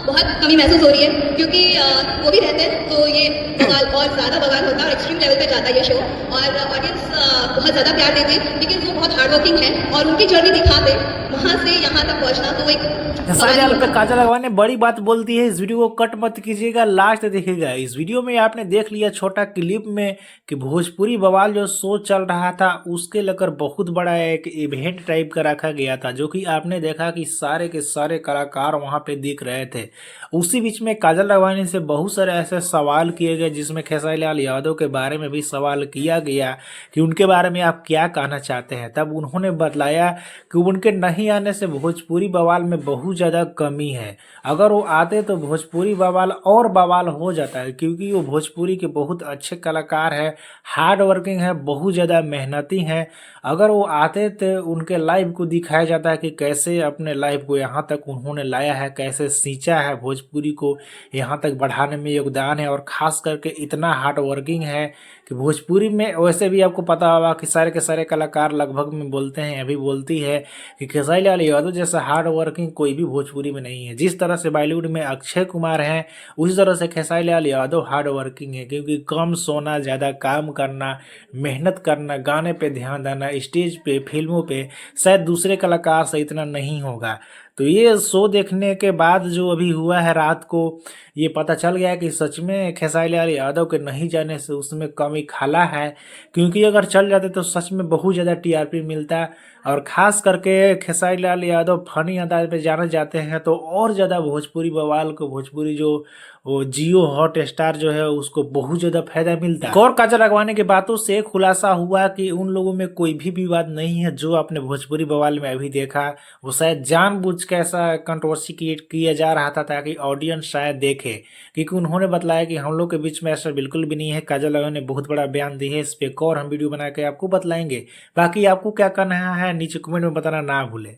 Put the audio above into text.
बहुत कमी महसूस हो रही है क्योंकि वो भी रहते हैं तो ये बवाल और ज़्यादा बवाल होता है और एक्सट्रीम लेवल पे जाता है ये शो और ऑडियंस बहुत ज़्यादा प्यार देती है बिकॉज वो बहुत हार्ड वर्किंग है और उनकी जर्नी दिखाते वहाँ से यहाँ तक पहुँचना तो वो एक खेसारी लाल पे काजल अग्रवाल ने बड़ी बात बोल दी है। इस वीडियो को कट मत कीजिएगा, लास्ट देखिएगा। इस वीडियो में आपने देख लिया छोटा क्लिप में कि भोजपुरी बवाल जो शो चल रहा था उसके लेकर बहुत बड़ा एक इवेंट टाइप का रखा गया था, जो कि आपने देखा कि सारे के सारे कलाकार वहां पे दिख रहे थे। उसी बीच में काजल अग्रवाल से बहुत सारे ऐसे सवाल किए गए जिसमें खेसारी लाल यादव के बारे में भी सवाल किया गया कि उनके बारे में आप क्या कहना चाहते हैं। तब उन्होंने बतलाया कि उनके नहीं आने से भोजपुरी बवाल में बहुत ज़्यादा कमी है। अगर वो आते तो भोजपुरी बवाल और बवाल हो जाता है, क्योंकि वो भोजपुरी के बहुत अच्छे कलाकार हैं, हार्ड वर्किंग है, बहुत ज़्यादा मेहनती हैं। अगर वो आते तो उनके लाइफ को दिखाया जाता है कि कैसे अपने लाइफ को यहाँ तक उन्होंने लाया है, कैसे सींचा है, भोजपुरी को यहाँ तक बढ़ाने में योगदान है और ख़ास करके इतना हार्ड वर्किंग है कि भोजपुरी में वैसे भी आपको पता होगा कि सारे के सारे कलाकार लगभग में बोलते हैं, अभी बोलती है कि खेसारी लाल यादव जैसा हार्ड वर्किंग कोई भी भोजपुरी में नहीं है। जिस तरह से बॉलीवुड में अक्षय कुमार हैं उसी तरह से खेसारी लाल यादव हार्ड वर्किंग है, क्योंकि कम सोना, ज़्यादा काम करना, मेहनत करना, गाने पे ध्यान देना, स्टेज पे, फिल्मों पे शायद दूसरे कलाकार से इतना नहीं होगा। तो ये शो देखने के बाद जो अभी हुआ है रात को, ये पता चल गया कि सच में खेसारी लाल यादव के नहीं जाने से उसमें कमी खला है, क्योंकि अगर चल जाते तो सच में बहुत ज़्यादा टीआरपी मिलता। और ख़ास करके खेसारी लाल यादव फनी अंदाज में जाने जाते हैं तो और ज़्यादा भोजपुरी बवाल को, भोजपुरी जो वो जियो हॉट स्टार जो है उसको बहुत ज़्यादा फायदा मिलता है। और काजल अगवानी की बातों से खुलासा हुआ कि उन लोगों में कोई भी विवाद नहीं है जो आपने भोजपुरी बवाल में अभी देखा। वो शायद जानबूझ के ऐसा कंट्रोवर्सी क्रिएट किया जा रहा था ताकि ऑडियंस शायद देखे, क्योंकि उन्होंने बताया कि हम लोग के बीच में ऐसा बिल्कुल भी नहीं है। काजल अगवानी ने बहुत बड़ा बयान दी है, इस पर एक और हम वीडियो बना के आपको बतलाएंगे। बाकी आपको क्या कहना है नीचे कमेंट में बताना ना भूले।